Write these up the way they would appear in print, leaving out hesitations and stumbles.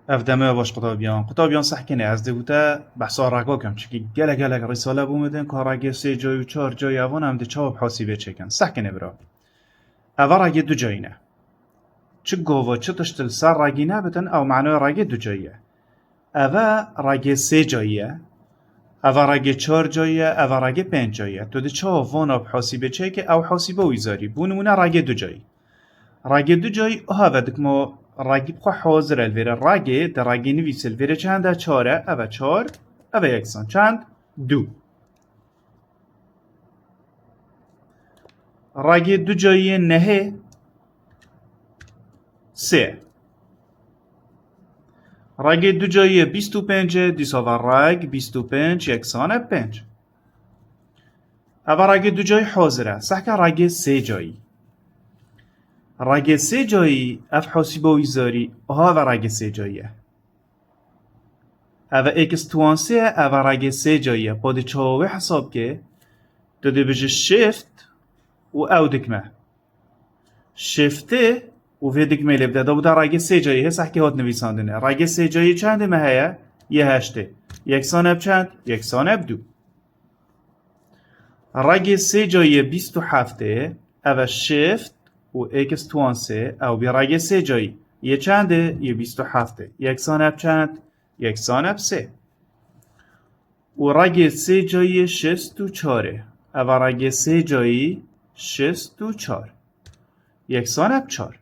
افدمه باش قطابیان سحکنه از دوتا بحثا رگا کم چکی گله رساله بومدن که رگه 3 جای و 4 جای اوان هم ده چاوب حاسیبه چکن سحکنه برا اوه رگه 2 جایینه چه گوه چه تشتل سر رگی نبتن او معنی رگه 2 جاییه اوه رگه 3 جاییه اوه رگه 4 جاییه اوه رگه 5 جاییه تو ده چاوب وان حاسیبه چکه او حاسیبه ویزاری بونمونه رگه 2 جایی رگه 2 جایی اوه ودکمو رگی بخوا حاضر الویره رگی در رگی نویس الویره چنده 4 اوه 4 اوه یکسان چند 2 رگی 2 جایی نهه 3 رگی 2 جایی 25 دیساور رگ 25 یکسان 5 اوه رگی 2 جایی حاضره سحکه رگی 3 جایی رگه 3 جایی اف حاسیبه ویزاری اوه و رگه 3 جاییه اوه اکس توانسه اوه رگه 3 جاییه پاده چاوه حساب که داده بجه شفت و او دکمه شفته و وی دکمه لبده دا بوده رگه 3 جاییه سحکه هات نویساندنه رگه 3 جایی چنده مهیه؟ یه هشته یکسان اب چند؟ یکسان اب 2 رگه 3 جایی 27 اوه شفت و اکس توانسه او بی رگه 3 جایی یه چنده؟ یه 27 یکسان اب چند؟ یکسان اب 3 و رگه 3 جایی 64 او رگه 3 جایی 64 یکسان اب 4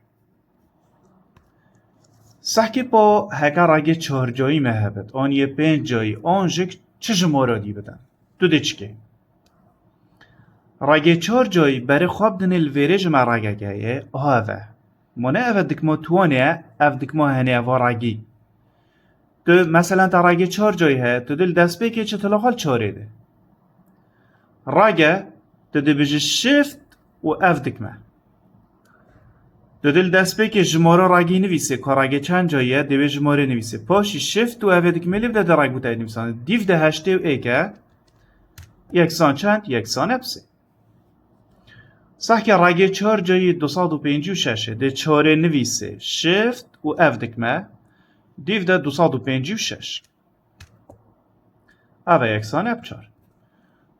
سحکی با هکا رگه 4 جایی مهبت آن یه 5 جایی آنجک چه جمارادی بدن؟ دو ده چکه رگه 4 جایی برای خواب دن الویرج ما رگه گایه آوه منه اوه دکما توانه اوه دکما هنه اوه رگی تو مثلا تا رگه 4 جایی هست تو دل دست بکه چه تلاخال 4 ده رگه تو دل بجه شفت و اوه دکمه تو دل دست بکه جماره رگی نویسه که رگه چند جاییه دوی جماره نویسه پاشی شفت و اوه دکمه لیو ده رگ بوده نویسانه دیو ده هشته و ایکه یکسان چند یکسان اب 3 سحکه رگه 4 جایی 256 ده 4 نویسه شفت و اف دکمه دیو ده 256 اوه یکسان اب 4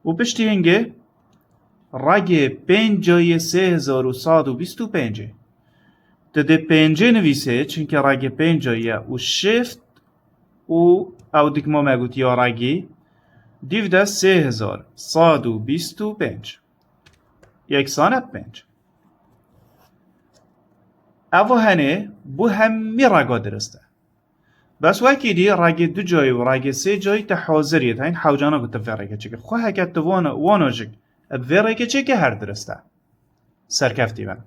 و پشتی هنگه رگه 5 جایی 3125 ده 5 نویسه چونکه رگه 5 جایی و شفت و او دکمه مگوت یا رگی دیو ده 3125 یکسان اب 5 اوه هنه بو همی رگا درسته بس وکی دی رگه 2 جایی و رگه 3 جایی تا حاضریه تا این حوجانا گفت فرقه چکه خواه هکت وانو جک اب فرقه چکه هر درسته سرکفتی من